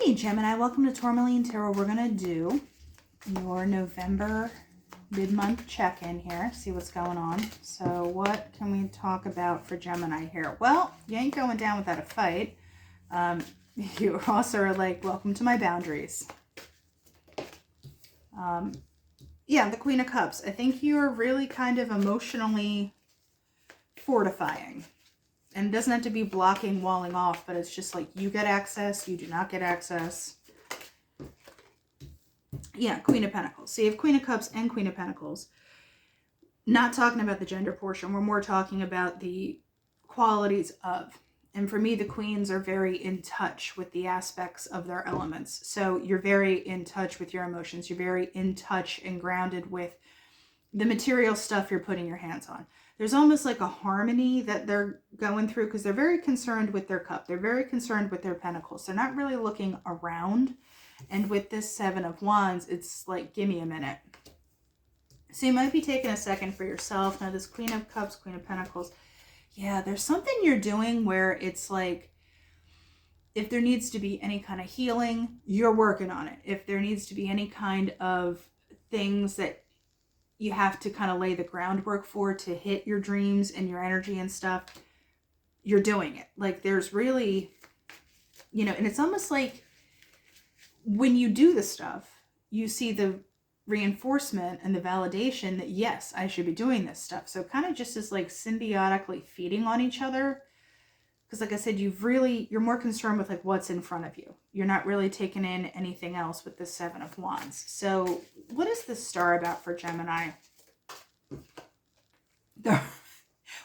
Hey Gemini, welcome to Tourmaline Tarot. We're going to do your November mid-month check-in here, see what's going on. So what can we talk about for Gemini here? Well, you ain't going down without a fight. You also are like, welcome to my boundaries. Yeah, the Queen of Cups. I think you're really kind of emotionally fortifying. And it doesn't have to be blocking, walling off, but it's just like you get access, you do not get access. Yeah, Queen of Pentacles. So you have Queen of Cups and Queen of Pentacles. Not talking about the gender portion. We're more talking about the qualities of. And for me, the queens are very in touch with the aspects of their elements. So you're very in touch with your emotions. You're very in touch and grounded with the material stuff you're putting your hands on. There's almost like a harmony that they're going through because they're very concerned with their cup. They're very concerned with their pentacles. They're not really looking around. And with this Seven of Wands, it's like, give me a minute. So you might be taking a second for yourself. Now this Queen of Cups, Queen of Pentacles. Yeah, there's something you're doing where it's like, if there needs to be any kind of healing, you're working on it. If there needs to be any kind of things that you have to kind of lay the groundwork for to hit your dreams and your energy and stuff, you're doing it. Like there's really, and it's almost like when you do the stuff, you see the reinforcement and the validation that yes, I should be doing this stuff. So it kind of just is like symbiotically feeding on each other. Because like I said, you're more concerned with like what's in front of you. You're not really taking in anything else with the Seven of Wands. So what is this star about for Gemini? We're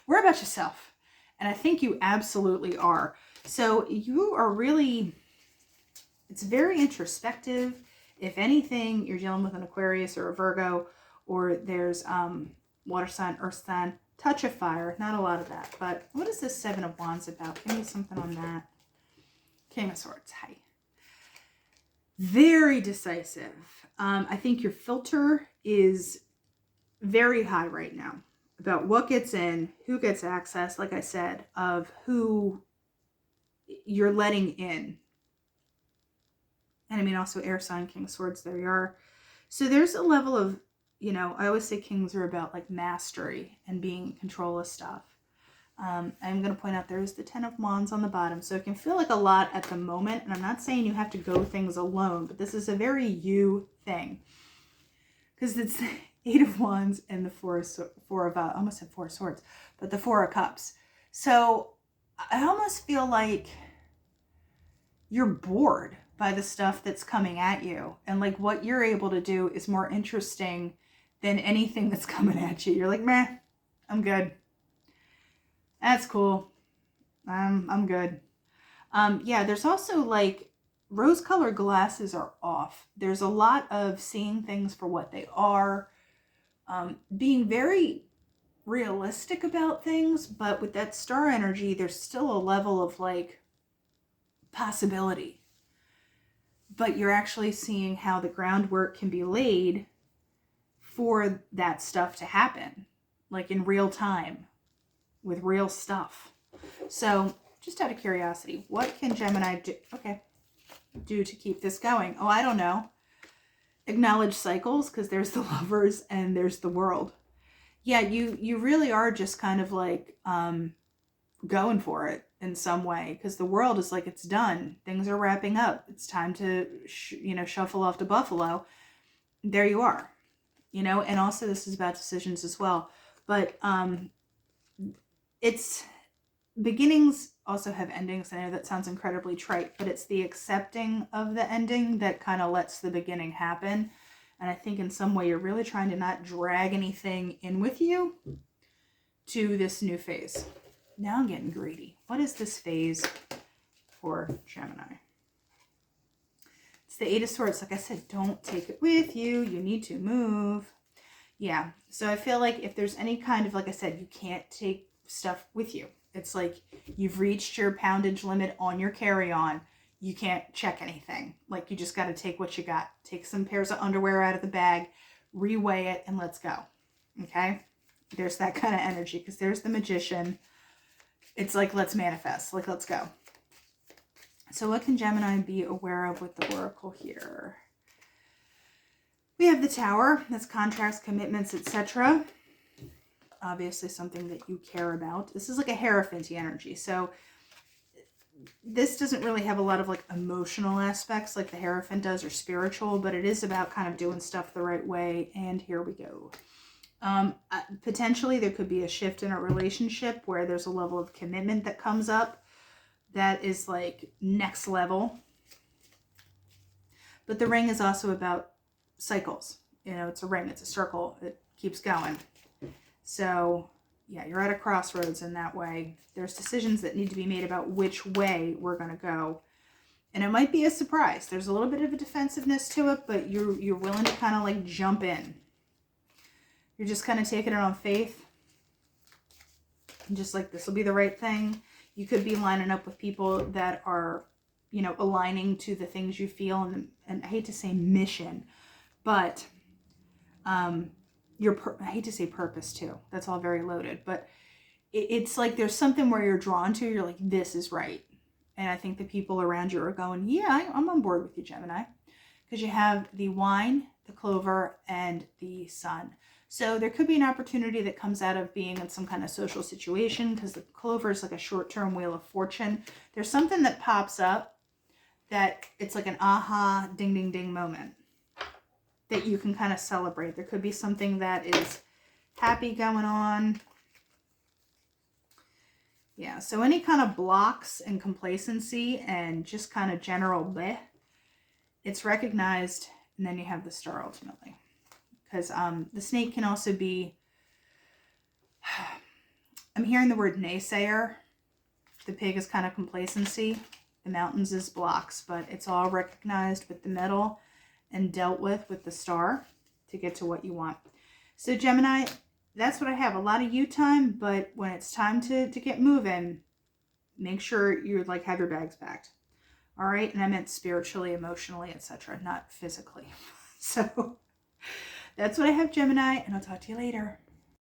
about yourself. And I think you absolutely are. So you are really, it's very introspective. If anything, you're dealing with an Aquarius or a Virgo, or there's water sign, earth sign, touch of fire, not a lot of that. But what is this Seven of Wands about? Give me something on that. King of Swords. Hi. Very decisive. I think your filter is very high right now about what gets in, who gets access, like I said, of who you're letting in. And I mean also air sign, King of Swords, there you are. So there's a level of, I always say kings are about like mastery and being in control of stuff. I'm going to point out there's the Ten of Wands on the bottom. So it can feel like a lot at the moment. And I'm not saying you have to go things alone, but this is a very you thing. Because it's the Eight of Wands and the I almost said Four of Swords, but the Four of Cups. So I almost feel like you're bored by the stuff that's coming at you. And like what you're able to do is more interesting than anything that's coming at you. You're like, meh, I'm good. That's cool. I'm good. Yeah, there's also like rose-colored glasses are off. There's a lot of seeing things for what they are, being very realistic about things, but with that star energy, there's still a level of like possibility. But you're actually seeing how the groundwork can be laid for that stuff to happen, like in real time, with real stuff. So just out of curiosity, what can Gemini do to keep this going? Oh, I don't know. Acknowledge cycles, because there's the Lovers and there's the World. Yeah, you really are just kind of like going for it in some way, because the World is like, it's done. Things are wrapping up. It's time to, shuffle off to Buffalo. There you are. And also this is about decisions as well. But it's beginnings also have endings. I know that sounds incredibly trite, but it's the accepting of the ending that kind of lets the beginning happen. And I think in some way you're really trying to not drag anything in with you to this new phase. Now I'm getting greedy. What is this phase for Gemini? It's the Eight of Swords. Like I said, don't take it with you. You need to move. Yeah. So I feel like if there's any kind of, like I said, you can't take stuff with you. It's like you've reached your poundage limit on your carry-on. You can't check anything. Like you just got to take what you got. Take some pairs of underwear out of the bag, reweigh it, and let's go. Okay? There's that kind of energy, because there's the Magician. It's like, let's manifest. Like, let's go. So what can Gemini be aware of with the Oracle here? We have the Tower. That's contracts, commitments, etc. Obviously something that you care about. This is like a Hierophant energy. So this doesn't really have a lot of like emotional aspects like the Hierophant does, or spiritual, but it is about kind of doing stuff the right way. And here we go. Potentially there could be a shift in a relationship where there's a level of commitment that comes up that is like next level. But the ring is also about cycles. You know, it's a ring, it's a circle, it keeps going. So yeah, you're at a crossroads in that way. There's decisions that need to be made about which way we're going to go. And it might be a surprise. There's a little bit of a defensiveness to it, but you're willing to kind of like jump in. You're just kind of taking it on faith. And just like, this will be the right thing. You could be lining up with people that are, you know, aligning to the things you feel. And I hate to say mission, but I hate to say purpose too. That's all very loaded. But it's like there's something where you're drawn to. You're like, this is right. And I think the people around you are going, yeah, I'm on board with you, Gemini. Because you have the wine, the clover, and the sun. So there could be an opportunity that comes out of being in some kind of social situation, because the clover is like a short-term wheel of fortune. There's something that pops up that it's like an aha, ding, ding, ding moment that you can kind of celebrate. There could be something that is happy going on. Yeah, so any kind of blocks and complacency and just kind of general bleh, it's recognized, and then you have the star ultimately. Because the snake can also be, I'm hearing the word naysayer. The pig is kind of complacency. The mountains is blocks, but it's all recognized with the middle and dealt with the star to get to what you want. So Gemini, that's what I have. A lot of you time, but when it's time to get moving, make sure you like have your bags packed. All right, and I meant spiritually, emotionally, etc., not physically. So that's what I have, Gemini, and I'll talk to you later.